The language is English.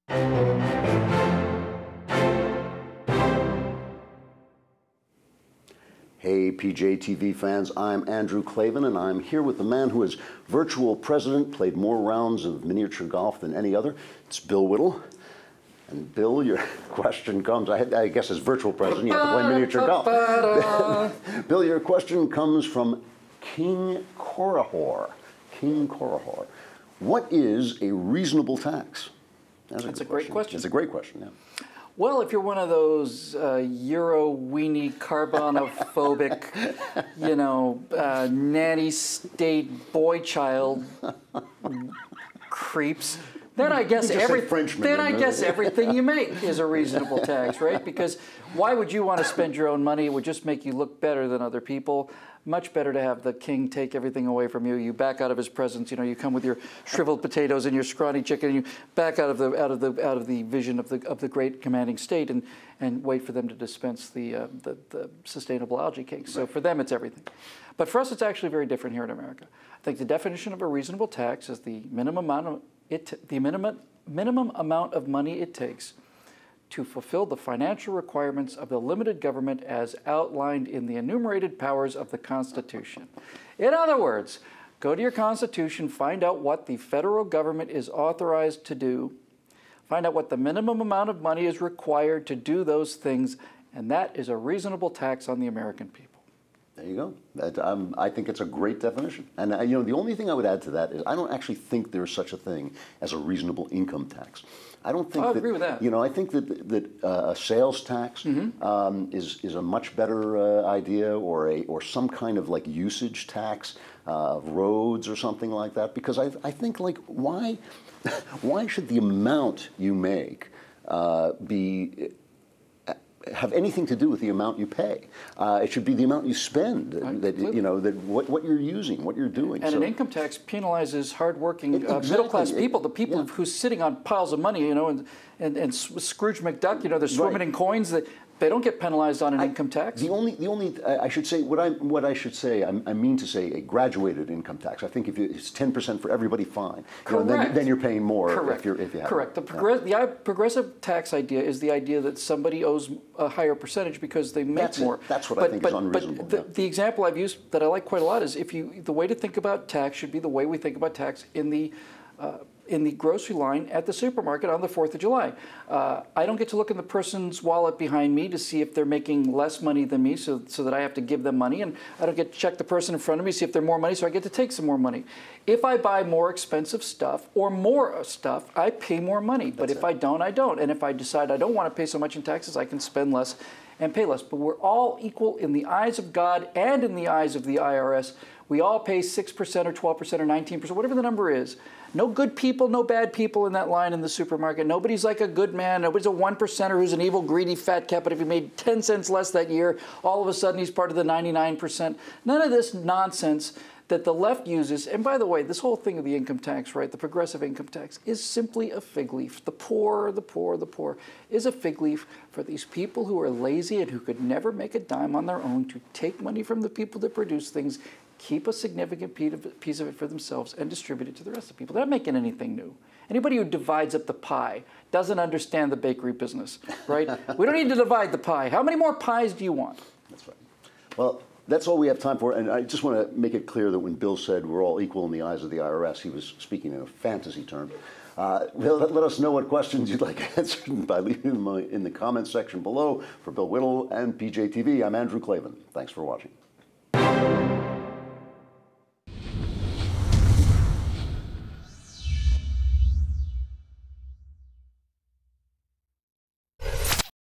Hey PJTV fans, I'm Andrew Klavan, and I'm here with the man who is virtual president, played more rounds of miniature golf than any other. It's Bill Whittle. And Bill, your question comes, I guess as virtual president, you have to play miniature golf. Bill, your question comes from King Korihor. King Korihor. What is a reasonable tax? That's a great question. It's a great question, yeah. Well, if you're one of those Euro weenie carbonophobic, nanny state boy child creeps, then I guess everything you make is a reasonable tax, right? Because why would you want to spend your own money? It would just make you look better than other people. Much better to have the king take everything away from you. You back out of his presence. You come with your shriveled potatoes and your scrawny chicken, and you back out of the vision of the great commanding state, and wait for them to dispense the sustainable algae cakes. So for them, it's everything. But for us, it's actually very different here in America. I think the definition of a reasonable tax is the minimum amount of money it takes to fulfill the financial requirements of the limited government as outlined in the enumerated powers of the Constitution. In other words, go to your Constitution, find out what the federal government is authorized to do, find out what the minimum amount of money is required to do those things, and that is a reasonable tax on the American people. There you go. I think it's a great definition. And the only thing I would add to that is I don't actually think there's such a thing as a reasonable income tax. I don't think I agree with that. I think that a sales tax is a much better idea, or some kind of like usage tax of roads or something like that. Because I think why should the amount you make have anything to do with the amount you pay? It should be the amount you spend. What you're using, what you're doing. And an income tax penalizes hardworking middle-class people, the people who's sitting on piles of money, and Scrooge McDuck, they're swimming in coins. That they don't get penalized on an income tax. The only I should say I mean to say a graduated income tax. I think if it's 10% for everybody, fine. Correct. Then you're paying more. Correct. If you have Correct. The progressive tax idea is the idea that somebody owes a higher percentage because they make more. That's what I think is unreasonable. But the example I've used that I like quite a lot is the way to think about tax should be the way we think about tax in the grocery line at the supermarket on the 4th of July. I don't get to look in the person's wallet behind me to see if they're making less money than me so that I have to give them money, and I don't get to check the person in front of me, see if they're more money, so I get to take some more money. If I buy more expensive stuff or more stuff, I pay more money. But if I don't, I don't. And if I decide I don't want to pay so much in taxes, I can spend less and pay less. But we're all equal in the eyes of God and in the eyes of the IRS. We all pay 6% or 12% or 19%, whatever the number is. No good people, no bad people in that line in the supermarket. Nobody's like a good man. Nobody's a 1%er who's an evil, greedy fat cat, but if he made 10 cents less that year, all of a sudden he's part of the 99%. None of this nonsense that the left uses. And by the way, this whole thing of the income tax, right, the progressive income tax, is simply a fig leaf. The poor is a fig leaf for these people who are lazy and who could never make a dime on their own to take money from the people that produce things, keep a significant piece of it for themselves, and distribute it to the rest of the people. They're not making anything new. Anybody who divides up the pie doesn't understand the bakery business, right? We don't need to divide the pie. How many more pies do you want? That's right. Well, that's all we have time for, and I just want to make it clear that when Bill said we're all equal in the eyes of the IRS, he was speaking in a fantasy term. Let us know what questions you'd like answered by leaving them in the comments section below. For Bill Whittle and PJTV, I'm Andrew Klavan. Thanks for watching.